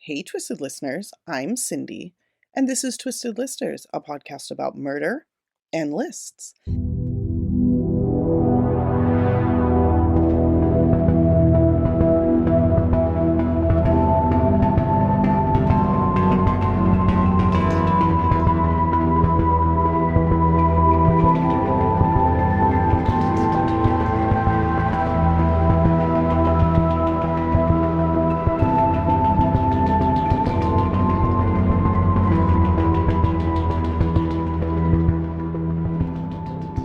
Hey, Twisted Listeners, I'm Cindy, and this is Twisted Listers, a podcast about murder and lists.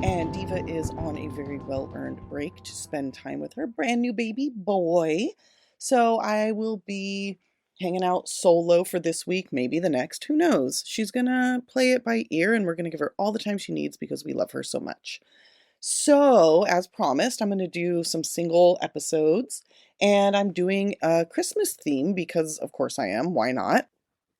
And Diva is on a very well-earned break to spend time with her brand new baby boy. So I will be hanging out solo for this week, maybe the next, who knows? She's gonna play it by ear and we're gonna give her all the time she needs because we love her so much. So, as promised, I'm going to do some single episodes and I'm doing a Christmas theme because, of course, I am. Why not?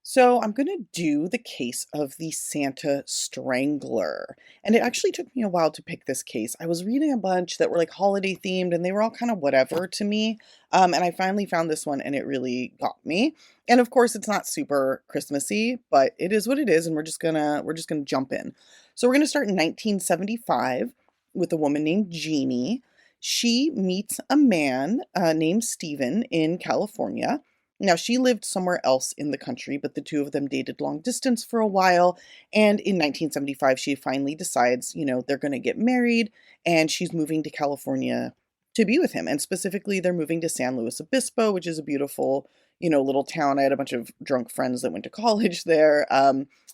So, I'm going to do the case of the Santa Strangler. And it actually took me a while to pick this case. I was reading a bunch that were like holiday themed and they were all kind of whatever to me. And I finally found this one and it really got me. And of course, it's not super Christmassy, but it is what it is. And we're just gonna jump in. So, we're going to start in 1975 with a woman named Jeannie. She meets a man named Stephen in California. Now, she lived somewhere else in the country, but the two of them dated long distance for a while. And in 1975, she finally decides, they're going to get married and she's moving to California to be with him. And specifically, they're moving to San Luis Obispo, which is a beautiful, little town. I had a bunch of drunk friends that went to college there.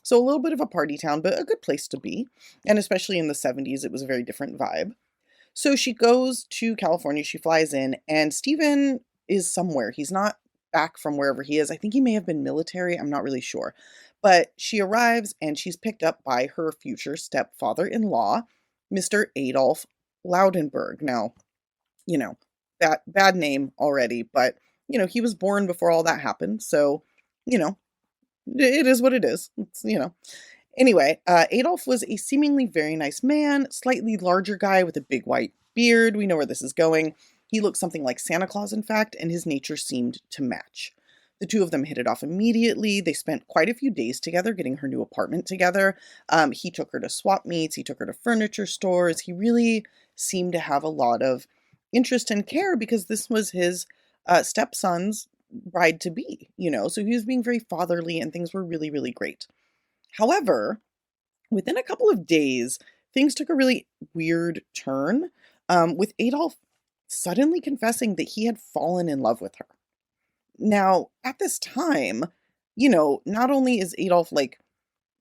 So a little bit of a party town, but a good place to be. And especially in the 70s, it was a very different vibe. So she goes to California, she flies in, and Stephen is somewhere. He's not back from wherever he is. I think he may have been military. I'm not really sure. But she arrives and she's picked up by her future stepfather-in-law, Mr. Adolf Laudenberg. Now, bad name already, but, he was born before all that happened. So, it is what it is. Anyway, Adolf was a seemingly very nice man, slightly larger guy with a big white beard. We know where this is going. He looked something like Santa Claus, in fact, and his nature seemed to match. The two of them hit it off immediately. They spent quite a few days together getting her new apartment together. He took her to swap meets. He took her to furniture stores. He really seemed to have a lot of interest and care because this was his stepson's bride-to-be, so he was being very fatherly and things were really, really great. However, within a couple of days, things took a really weird turn, with Adolf suddenly confessing that he had fallen in love with her. Now, at this time, not only is Adolf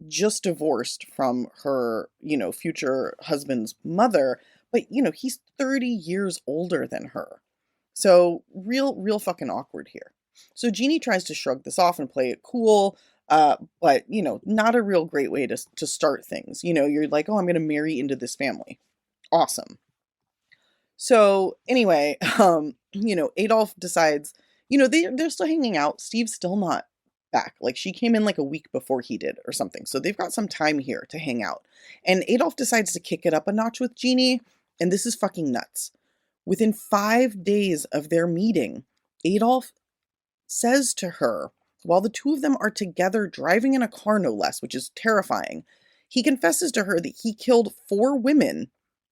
just divorced from her, future husband's mother, but, he's 30 years older than her. So real fucking awkward here. So Jeannie tries to shrug this off and play it cool. But, not a real great way to start things. You're like, oh, I'm going to marry into this family. Awesome. So anyway, Adolf decides, they're still hanging out. Steve's still not back. She came in a week before he did or something. So they've got some time here to hang out. And Adolf decides to kick it up a notch with Jeannie. And this is fucking nuts. Within 5 days of their meeting, Adolf says to her, while the two of them are together driving in a car, no less, which is terrifying, he confesses to her that he killed 4 women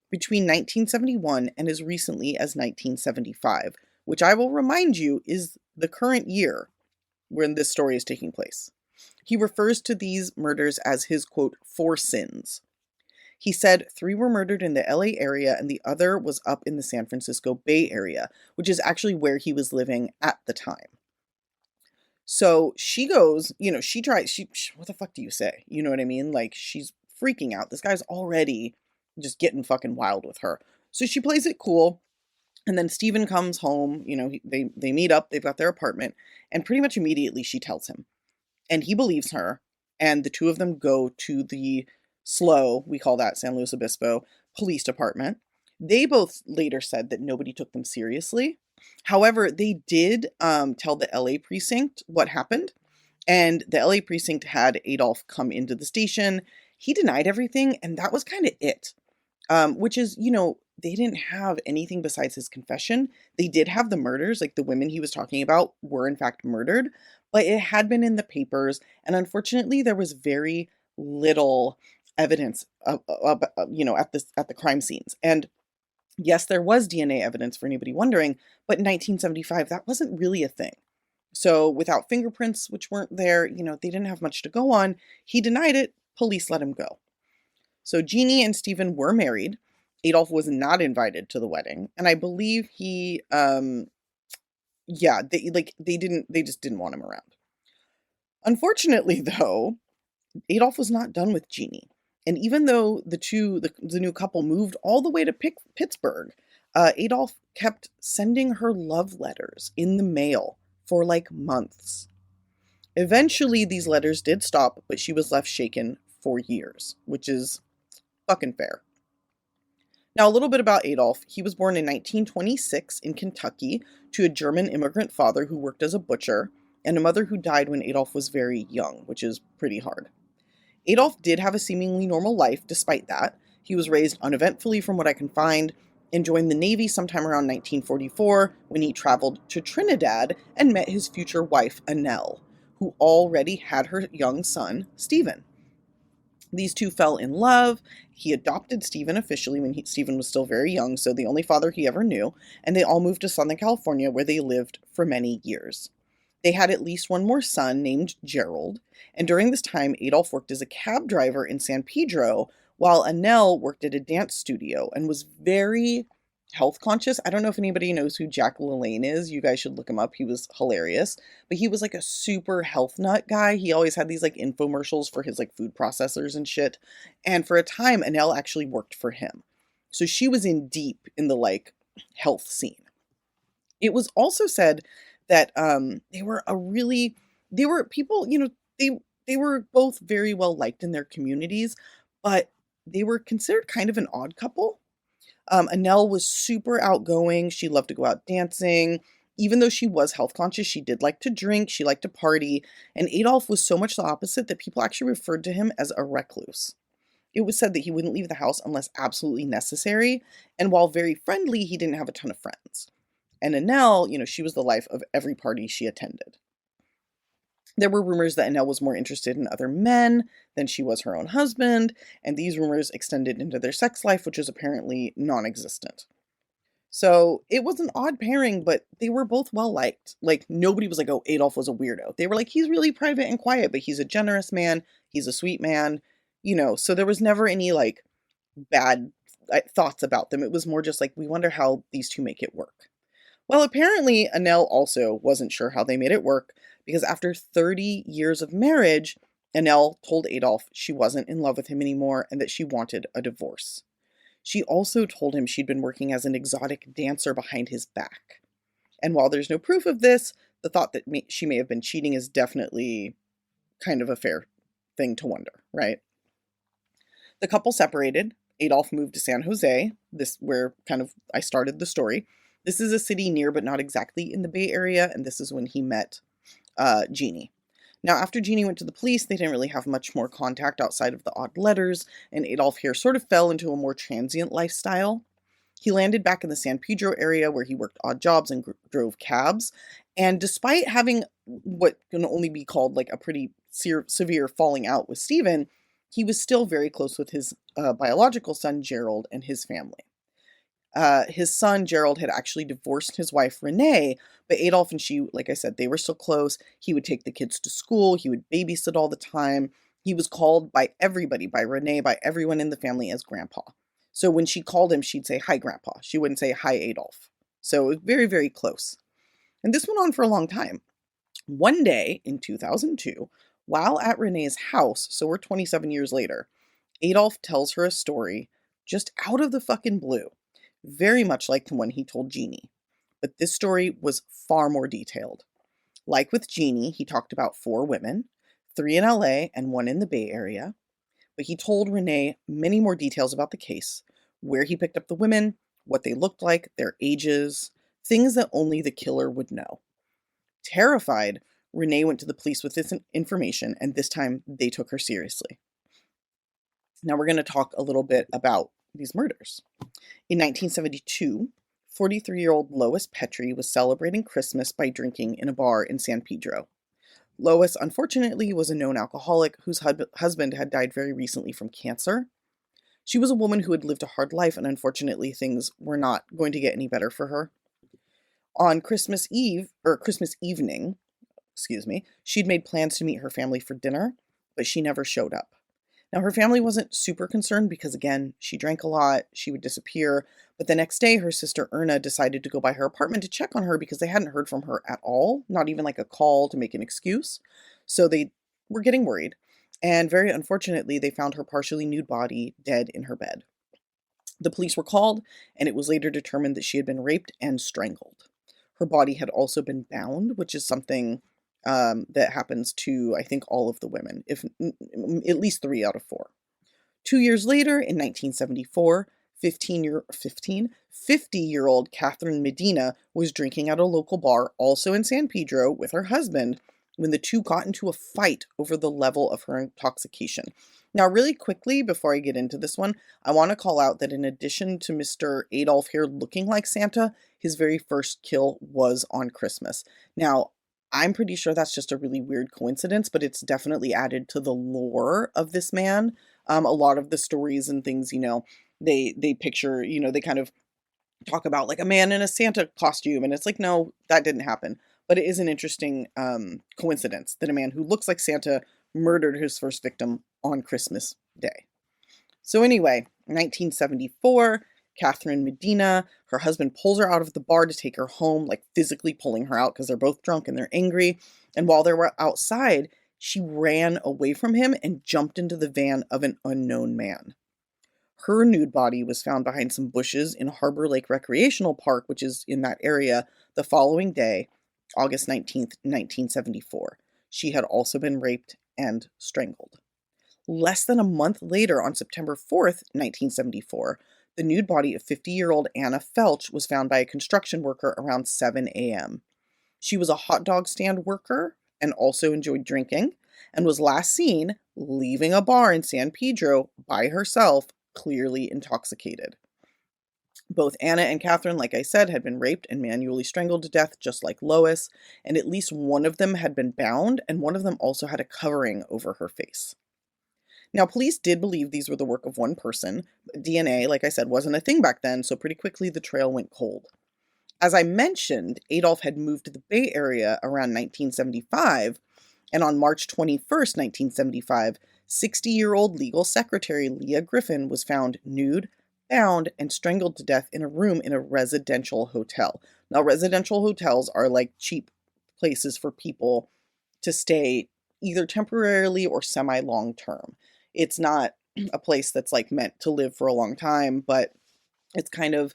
between 1971 and as recently as 1975, which I will remind you is the current year when this story is taking place. He refers to these murders as his, quote, 4 sins. He said 3 were murdered in the LA area and the other was up in the San Francisco Bay Area, which is actually where he was living at the time. So she goes, she tries, what the fuck do you say? You know what I mean? She's freaking out. This guy's already just getting fucking wild with her. So she plays it cool. And then Stephen comes home, they meet up, they've got their apartment, and pretty much immediately she tells him. And he believes her, and the two of them go to the SLO, we call that San Luis Obispo, police department. They both later said that nobody took them seriously. However, they did tell the LA precinct what happened, and the LA precinct had Adolf come into the station. He denied everything, and that was kind of it, which is, they didn't have anything besides his confession. They did have the murders, like the women he was talking about were in fact murdered, but it had been in the papers, and unfortunately, there was very little evidence at the crime scenes. And yes, there was DNA evidence for anybody wondering, but in 1975, that wasn't really a thing. So without fingerprints, which weren't there, they didn't have much to go on. He denied it. Police let him go. So Jeannie and Stephen were married. Adolf was not invited to the wedding, and I believe they just didn't want him around. Unfortunately, though, Adolf was not done with Jeannie. And even though the new couple moved all the way to Pittsburgh, Adolf kept sending her love letters in the mail for like months. Eventually, these letters did stop, but she was left shaken for years, which is fucking fair. Now, a little bit about Adolf. He was born in 1926 in Kentucky to a German immigrant father who worked as a butcher and a mother who died when Adolf was very young, which is pretty hard. Adolf did have a seemingly normal life despite that. He was raised uneventfully from what I can find and joined the Navy sometime around 1944 when he traveled to Trinidad and met his future wife, Annelle, who already had her young son, Stephen. These two fell in love. He adopted Stephen officially when Stephen was still very young, so the only father he ever knew, and they all moved to Southern California where they lived for many years. They had at least one more son named Gerald, and during this time, Adolf worked as a cab driver in San Pedro, while Annelle worked at a dance studio and was very health conscious. I don't know if anybody knows who Jack LaLanne is. You guys should look him up. He was hilarious. But he was like a super health nut guy. He always had these like infomercials for his like food processors and shit. And for a time, Annelle actually worked for him. So she was in deep in the like health scene. It was also said that they were people, they were both very well liked in their communities, but they were considered kind of an odd couple. Annelle was super outgoing. She loved to go out dancing. Even though she was health conscious, she did like to drink. She liked to party. And Adolf was so much the opposite that people actually referred to him as a recluse. It was said that he wouldn't leave the house unless absolutely necessary. And while very friendly, he didn't have a ton of friends. And Annelle, she was the life of every party she attended. There were rumors that Annelle was more interested in other men than she was her own husband, and these rumors extended into their sex life, which was apparently non-existent. So it was an odd pairing, but they were both well liked. Like, nobody was like, oh, Adolf was a weirdo. They were like, he's really private and quiet, but he's a generous man. He's a sweet man, so there was never any like bad thoughts about them. It was more just like, we wonder how these two make it work. Well, apparently, Annelle also wasn't sure how they made it work, because after 30 years of marriage, Annelle told Adolf she wasn't in love with him anymore and that she wanted a divorce. She also told him she'd been working as an exotic dancer behind his back. And while there's no proof of this, the thought that she may have been cheating is definitely kind of a fair thing to wonder, right? The couple separated. Adolf moved to San Jose, where kind of I started the story. This is a city near but not exactly in the Bay Area, and this is when he met Jeannie. Now, after Jeannie went to the police, they didn't really have much more contact outside of the odd letters, and Adolf here sort of fell into a more transient lifestyle. He landed back in the San Pedro area where he worked odd jobs and drove cabs, and despite having what can only be called like a pretty severe falling out with Stephen, he was still very close with his biological son, Gerald, and his family. His son, Gerald, had actually divorced his wife, Renee, but Adolf and she, like I said, they were still close. He would take the kids to school. He would babysit all the time. He was called by everybody, by Renee, by everyone in the family as Grandpa. So when she called him, she'd say, hi, Grandpa. She wouldn't say, hi, Adolf. So it was very, very close. And this went on for a long time. One day in 2002, while at Renee's house, so we're 27 years later, Adolf tells her a story just out of the fucking blue. Very much like the one he told Jeannie. But this story was far more detailed. Like with Jeannie, he talked about 4 women, 3 in LA and 1 in the Bay Area. But he told Renee many more details about the case, where he picked up the women, what they looked like, their ages, things that only the killer would know. Terrified, Renee went to the police with this information, and this time they took her seriously. Now we're going to talk a little bit about these murders. In 1972, 43-year-old Lois Petrie was celebrating Christmas by drinking in a bar in San Pedro. Lois, unfortunately, was a known alcoholic whose husband had died very recently from cancer. She was a woman who had lived a hard life, and unfortunately, things were not going to get any better for her. On Christmas evening, she'd made plans to meet her family for dinner, but she never showed up. Now, her family wasn't super concerned because, again, she drank a lot, she would disappear, but the next day, her sister Erna decided to go by her apartment to check on her because they hadn't heard from her at all, not even like a call to make an excuse. So they were getting worried, and very unfortunately, they found her partially nude body dead in her bed. The police were called, and it was later determined that she had been raped and strangled. Her body had also been bound, which is something that happens to, I think, all of the women, if at least 3 out of 4. 2 years later, in 1974, 50-year-old Catherine Medina was drinking at a local bar, also in San Pedro, with her husband, when the two got into a fight over the level of her intoxication. Now, really quickly, before I get into this one, I want to call out that in addition to Mr. Adolf here looking like Santa, his very first kill was on Christmas. Now, I'm pretty sure that's just a really weird coincidence, but it's definitely added to the lore of this man. A lot of the stories and things, they picture, they kind of talk about like a man in a Santa costume, and it's like, no, that didn't happen. But it is an interesting coincidence that a man who looks like Santa murdered his first victim on Christmas Day. So anyway, 1974, Catherine Medina, her husband pulls her out of the bar to take her home, like physically pulling her out because they're both drunk and they're angry. And while they were outside, she ran away from him and jumped into the van of an unknown man. Her nude body was found behind some bushes in Harbor Lake Recreational Park, which is in that area, the following day, August 19th, 1974. She had also been raped and strangled. Less than a month later, on September 4th, 1974, the nude body of 50-year-old Anna Felch was found by a construction worker around 7 a.m. She was a hot dog stand worker and also enjoyed drinking, and was last seen leaving a bar in San Pedro by herself, clearly intoxicated. Both Anna and Catherine, like I said, had been raped and manually strangled to death, just like Lois, and at least one of them had been bound, and one of them also had a covering over her face. Now, police did believe these were the work of one person, but DNA, like I said, wasn't a thing back then, so pretty quickly the trail went cold. As I mentioned, Adolf had moved to the Bay Area around 1975, and on March 21st, 1975, 60-year-old legal secretary Leah Griffin was found nude, bound, and strangled to death in a room in a residential hotel. Now, residential hotels are like cheap places for people to stay either temporarily or semi-long term. It's not a place that's like meant to live for a long time, but it's kind of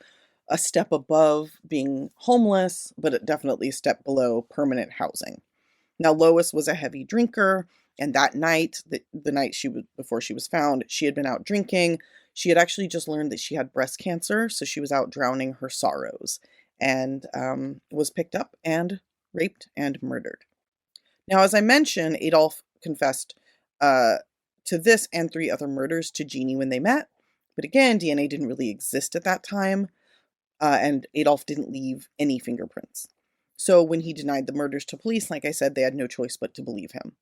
a step above being homeless, but definitely a step below permanent housing. Now, Lois was a heavy drinker, and that night, the night before she was found, she had been out drinking. She had actually just learned that she had breast cancer, so she was out drowning her sorrows, and was picked up and raped and murdered. Now, as I mentioned, Adolf confessed to this and 3 other murders to Jeannie when they met, but again, DNA didn't really exist at that time, and Adolf didn't leave any fingerprints. So when he denied the murders to police, like I said, they had no choice but to believe him.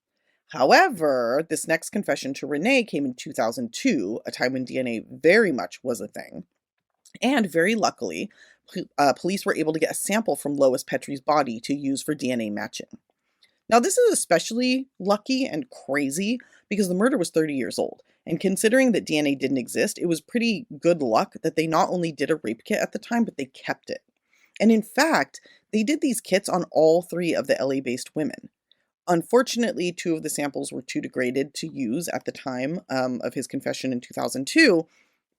However, this next confession to Renee came in 2002, a time when DNA very much was a thing. And very luckily, police were able to get a sample from Lois Petrie's body to use for DNA matching. Now, this is especially lucky and crazy because the murder was 30 years old. And considering that DNA didn't exist, it was pretty good luck that they not only did a rape kit at the time, but they kept it. And in fact, they did these kits on all 3 of the LA-based women. Unfortunately, 2 of the samples were too degraded to use at the time of his confession in 2002,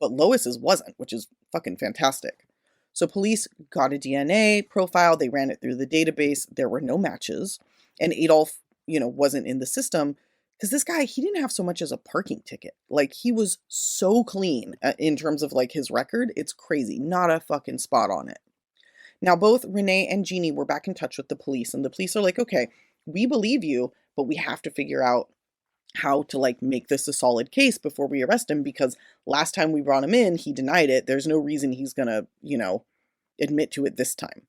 but Lois's wasn't, which is fucking fantastic. So police got a DNA profile, they ran it through the database, there were no matches, and Adolf, wasn't in the system, because this guy, he didn't have so much as a parking ticket. Like, he was so clean in terms of, like, his record, it's crazy, not a fucking spot on it. Now, both Renee and Jeannie were back in touch with the police, and the police are like, okay, we believe you, but we have to figure out how to like make this a solid case before we arrest him, because last time we brought him in, he denied it. There's no reason he's gonna, admit to it this time.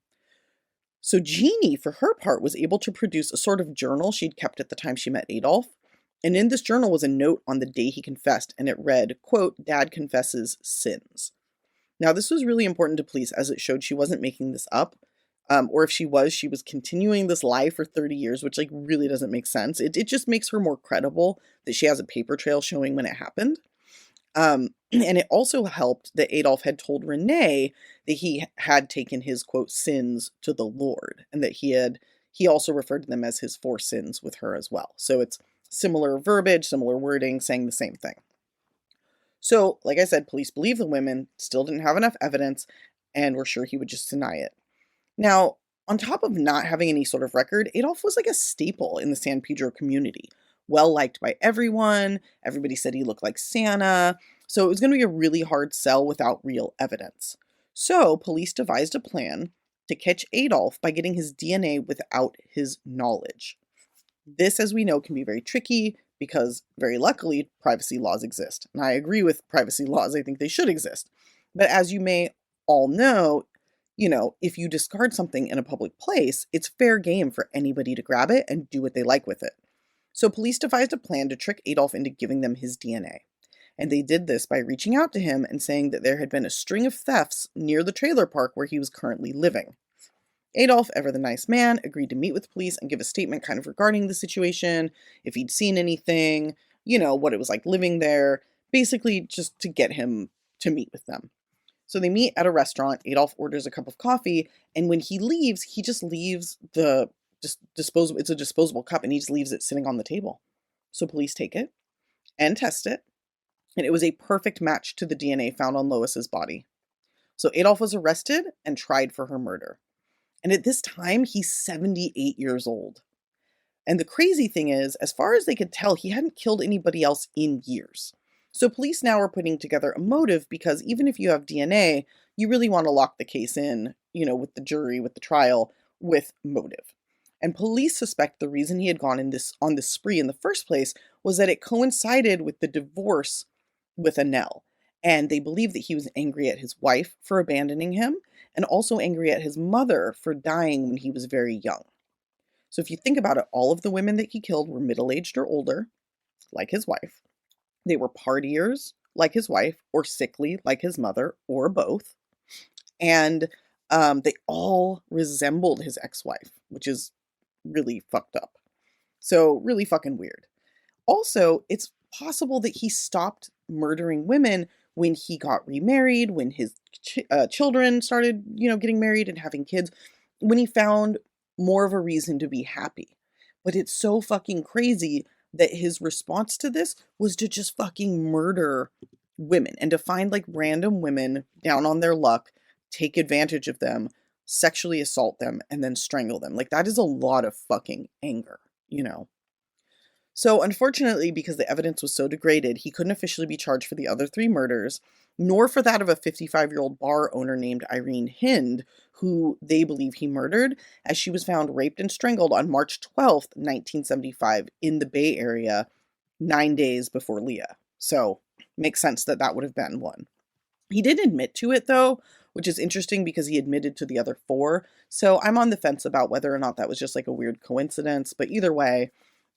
So Jeannie, for her part, was able to produce a sort of journal she'd kept at the time she met Adolf. And in this journal was a note on the day he confessed, and it read, quote, "Dad confesses sins." Now, this was really important to police as it showed she wasn't making this up. Or if she was continuing this lie for 30 years, which like really doesn't make sense. It just makes her more credible that she has a paper trail showing when it happened. And it also helped that Adolf had told Renee that he had taken his, quote, sins to the Lord, and that he also referred to them as his 4 sins with her as well. So it's similar verbiage, similar wording, saying the same thing. So, like I said, police believe the women, still didn't have enough evidence, and were sure he would just deny it. Now, on top of not having any sort of record, Adolf was like a staple in the San Pedro community. Well liked by everyone. Everybody said he looked like Santa. So it was going to be a really hard sell without real evidence. So police devised a plan to catch Adolf by getting his DNA without his knowledge. This, as we know, can be very tricky because, very luckily, privacy laws exist. And I agree with privacy laws. I think they should exist. But as you may all know, if you discard something in a public place, it's fair game for anybody to grab it and do what they like with it. So police devised a plan to trick Adolf into giving them his DNA. And they did this by reaching out to him and saying that there had been a string of thefts near the trailer park where he was currently living. Adolf, ever the nice man, agreed to meet with police and give a statement kind of regarding the situation, if he'd seen anything, what it was like living there, basically just to get him to meet with them. So they meet at a restaurant. Adolf orders a cup of coffee, and when he leaves, he just leaves disposable. It's a disposable cup, and he just leaves it sitting on the table. So police take it and test it, and it was a perfect match to the DNA found on Lois's body. So Adolf was arrested and tried for her murder. And at this time, he's 78 years old. And the crazy thing is, as far as they could tell, he hadn't killed anybody else in years. So police now are putting together a motive because even if you have DNA, you really want to lock the case in, with the jury, with the trial, with motive. And police suspect the reason he had gone on this spree in the first place was that it coincided with the divorce with Annelle. And they believe that he was angry at his wife for abandoning him and also angry at his mother for dying when he was very young. So if you think about it, all of the women that he killed were middle-aged or older, like his wife. They were partiers, like his wife, or sickly, like his mother, or both. And they all resembled his ex-wife, which is really fucked up. So really fucking weird. Also, it's possible that he stopped murdering women when he got remarried, when his children started, getting married and having kids, when he found more of a reason to be happy. But it's so fucking crazy that his response to this was to just fucking murder women and to find like random women down on their luck, take advantage of them, sexually assault them, and then strangle them. Like that is a lot of fucking anger, So unfortunately, because the evidence was so degraded, he couldn't officially be charged for the other 3 murders, nor for that of a 55-year-old bar owner named Irene Hind, who they believe he murdered, as she was found raped and strangled on March 12th, 1975, in the Bay Area, 9 days before Leah. So, makes sense that that would have been one. He did admit to it, though, which is interesting because he admitted to the other 4. So, I'm on the fence about whether or not that was just like a weird coincidence, but either way,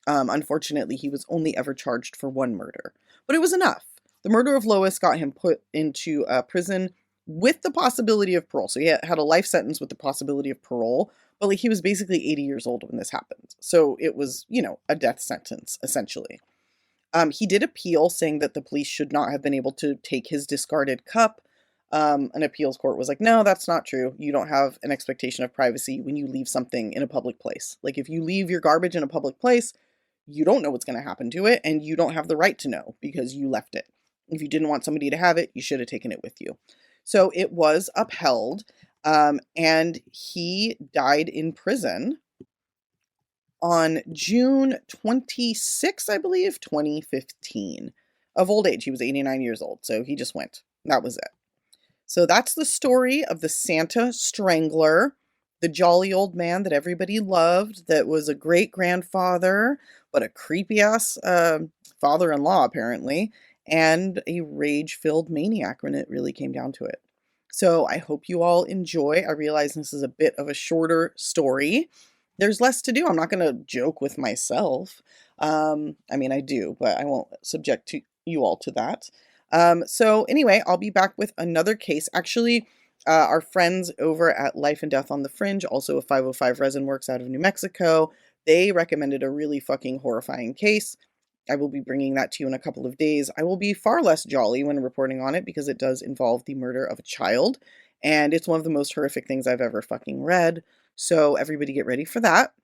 unfortunately, he was only ever charged for 1 murder. But it was enough. The murder of Lois got him put into prison with the possibility of parole. So he had a life sentence with the possibility of parole, but like he was basically 80 years old when this happened. So it was, a death sentence, essentially. He did appeal, saying that the police should not have been able to take his discarded cup. An appeals court was like, no, that's not true. You don't have an expectation of privacy when you leave something in a public place. Like if you leave your garbage in a public place, you don't know what's going to happen to it, and you don't have the right to know because you left it. If you didn't want somebody to have it, you should have taken it with you. So it was upheld, and he died in prison on June 26, I believe, 2015, of old age. He was 89 years old, so he just went. That was it. So that's the story of the Santa Strangler, the jolly old man that everybody loved, that was a great-grandfather, but a creepy-ass father-in-law, apparently, and a rage-filled maniac when it really came down to it. So I hope you all enjoy. I realize this is a bit of a shorter story. There's less to do. I'm not going to joke with myself. I mean, I do, but I won't subject to you all to that. So anyway, I'll be back with another case. Actually, our friends over at Life and Death on the Fringe, also a 505 Resin Works out of New Mexico, they recommended a really fucking horrifying case. I will be bringing that to you in a couple of days. I will be far less jolly when reporting on it because it does involve the murder of a child, and it's one of the most horrific things I've ever fucking read. So everybody get ready for that.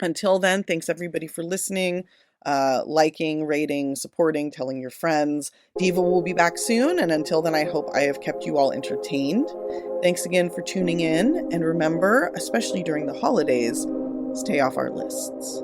Until then, thanks everybody for listening, liking, rating, supporting, telling your friends. Diva will be back soon, and until then, I hope I have kept you all entertained. Thanks again for tuning in, and remember, especially during the holidays, stay off our lists.